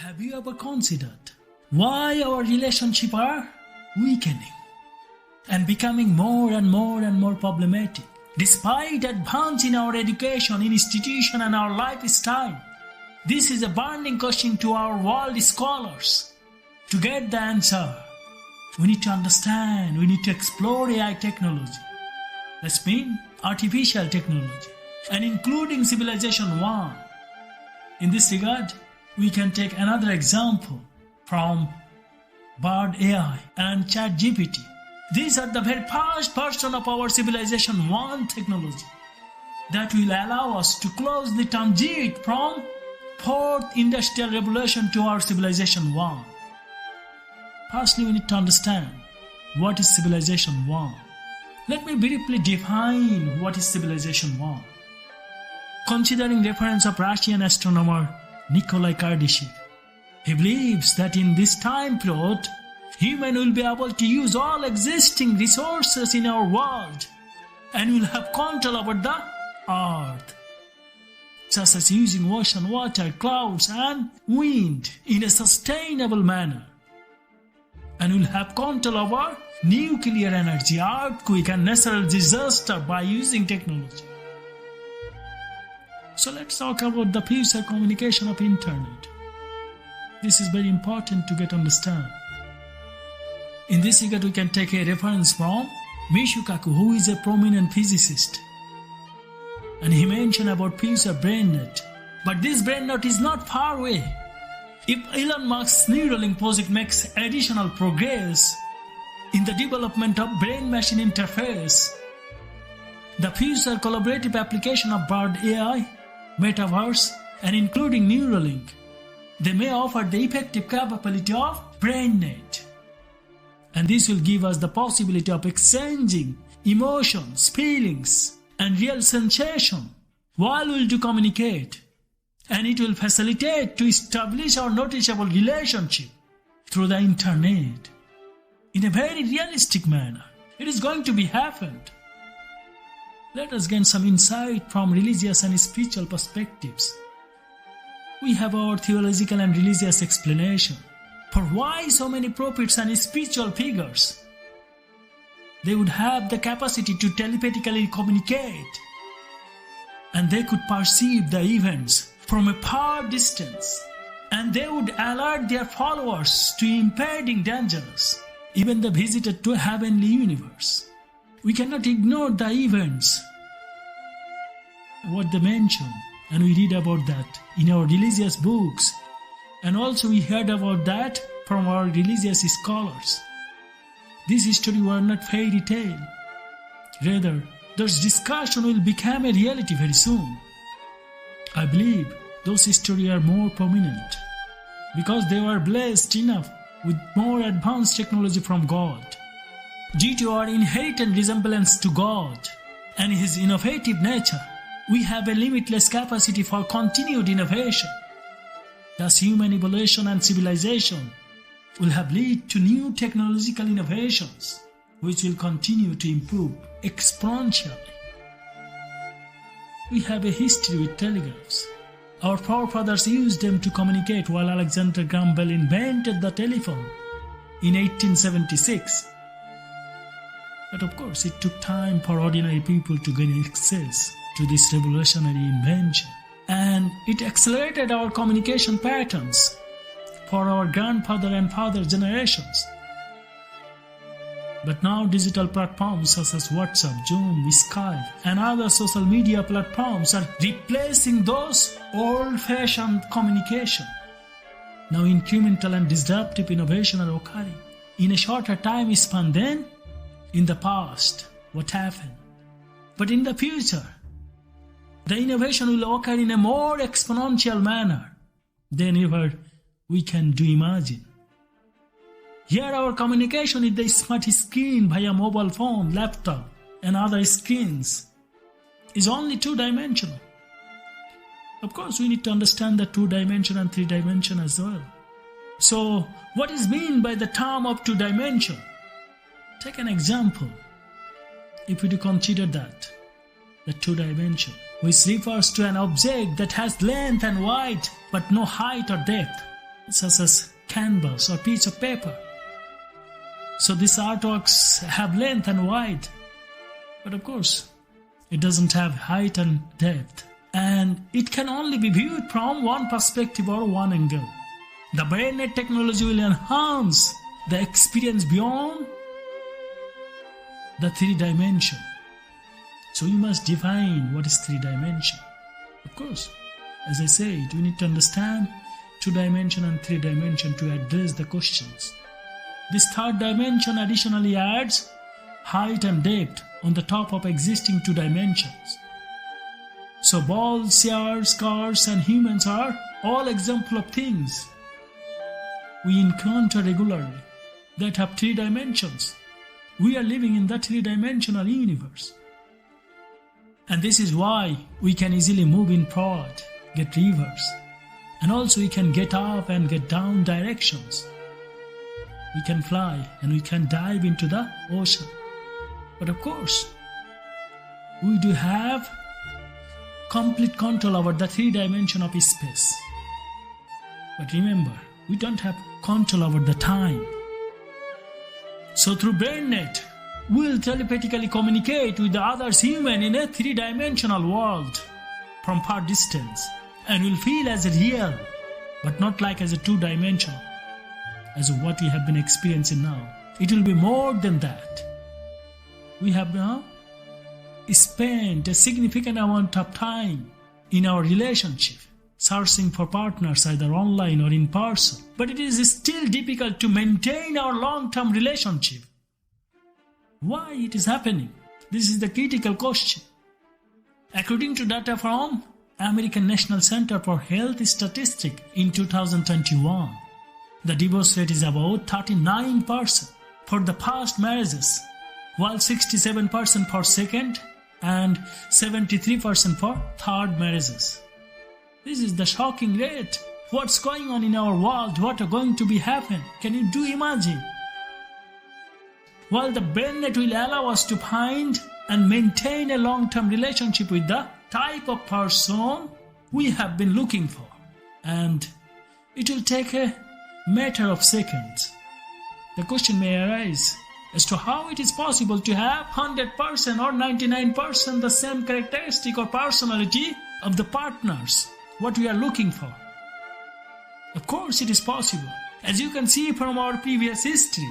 Have you ever considered why our relationships are weakening and becoming more and more problematic? Despite advance in our education, institution and our lifestyle, this is a burning question to our world scholars. To get the answer, we need to understand, we need to explore AI technology. That's mean artificial technology and including civilization 1. In this regard, we can take another example from Bard AI and ChatGPT. These are the very first version of our civilization 1 technology that will allow us to closely transit from 4th industrial revolution to our civilization 1. Firstly, we need to understand what is civilization 1. Let me briefly define what is civilization 1. Considering reference of Russian astronomer Nikolai Kardashev, he believes that in this time period, human will be able to use all existing resources in our world and will have control over the earth, such as using ocean, water, clouds and wind in a sustainable manner, and will have control over nuclear energy, earthquake and natural disaster by using technology. So let's talk about the future communication of internet. This is very important to get understand. In this regard, we can take a reference from Michio Kaku, who is a prominent physicist. And he mentioned about future brainnet. But this brainnet is not far away. If Elon Musk's Neuralink project makes additional progress in the development of brain-machine interface, the future collaborative application of Bard AI, Metaverse, and including Neuralink, they may offer the effective capability of BrainNet. And this will give us the possibility of exchanging emotions, feelings, and real sensation while we do communicate. And it will facilitate to establish our noticeable relationship through the internet in a very realistic manner. It is going to be happened. Let us gain some insight from religious and spiritual perspectives. We have our theological and religious explanation for why so many prophets and spiritual figures, they would have the capacity to telepathically communicate, and they could perceive the events from a far distance, and they would alert their followers to impending dangers, even the visitor to heavenly universe. We cannot ignore the events, what they mention, and we read about that in our religious books, and also we heard about that from our religious scholars. This history were not fairy tale. Rather, those discussion will become a reality very soon. I believe those stories are more prominent because they were blessed enough with more advanced technology from God. Due to our inherent resemblance to God and His innovative nature, we have a limitless capacity for continued innovation. Thus, human evolution and civilization will have led to new technological innovations which will continue to improve exponentially. We have a history with telegraphs. Our forefathers used them to communicate while Alexander Graham Bell invented the telephone in 1876. But of course, it took time for ordinary people to gain access to this revolutionary invention. And it accelerated our communication patterns for our grandfather and father generations. But now digital platforms such as WhatsApp, Zoom, Skype, and other social media platforms are replacing those old-fashioned communication. Now incremental and disruptive innovation are occurring in a shorter time span than in the past. What happened? But in the future, the innovation will occur in a more exponential manner than ever we can do imagine. Here our communication with the smart screen via mobile phone, laptop and other screens is only two-dimensional. Of course, we need to understand the two-dimension and three-dimension as well. So, what is meant by the term of two-dimension? Take an example. If we do consider that, the two-dimension, which refers to an object that has length and width but no height or depth. such as canvas or piece of paper. So these artworks have length and width, but of course, it doesn't have height and depth. And it can only be viewed from one perspective or one angle. The BrainNet technology will enhance the experience beyond the 3-dimension. So we must define what is 3-dimension. Of course, as I said, we need to understand 2-dimension and 3-dimension to address the questions. This 3rd dimension additionally adds height and depth on the top of existing 2 dimensions. So balls, chairs, cars and humans are all examples of things we encounter regularly that have 3 dimensions. We are living in that 3-dimensional universe. And this is why we can easily move in forward, get reverse. And also we can get up and get down directions. We can fly and we can dive into the ocean. But of course, we do have complete control over the 3-dimension of space. But remember, we don't have control over the time. So through BrainNet, we will telepathically communicate with the other human in a 3-dimensional world from far distance, and will feel as real, but not like as a 2-dimensional, as what we have been experiencing now. It will be more than that. We have now spent a significant amount of time in our relationship, searching for partners either online or in person. But it is still difficult to maintain our long-term relationship. Why it is happening? This is the critical question. According to data from American National Center for Health Statistics in 2021, the divorce rate is about 39% for the past marriages, while 67% for second and 73% for third marriages. This is the shocking rate. What's going on in our world? What are going to be happen? Can you do imagine? While the BrainNet will allow us to find and maintain a long-term relationship with the type of person we have been looking for. And it will take a matter of seconds. The question may arise as to how it is possible to have 100% or 99% the same characteristic or personality of the partners what we are looking for. Of course it is possible. As you can see from our previous history,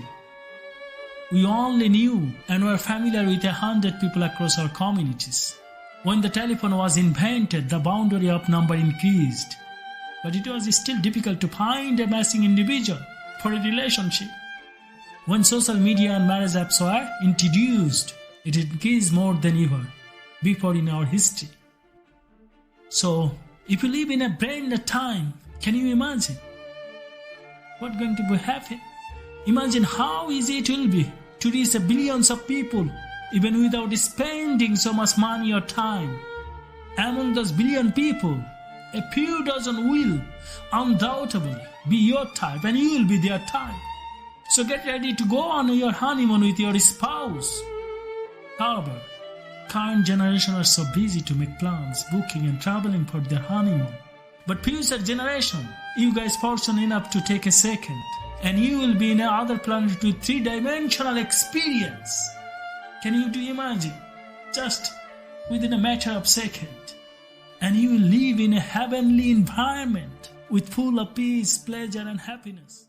we only knew and were familiar with 100 people across our communities. When the telephone was invented, the boundary of number increased. But it was still difficult to find a matching individual for a relationship. When social media and marriage apps were introduced, it increased more than ever before in our history. So, if you live in a BrainNet time, can you imagine what's going to be happen? Imagine how easy it will be to reach billions of people even without spending so much money or time. Among those billion people, a few dozen will undoubtedly be your type and you will be their type. So get ready to go on your honeymoon with your spouse. However, current generation are so busy to make plans, booking and traveling for their honeymoon. But future generation, you guys fortunate enough to take a second and you will be in another planet with 3-dimensional experience. Can you do imagine? Just within a matter of second. And you will live in a heavenly environment with full of peace, pleasure and happiness.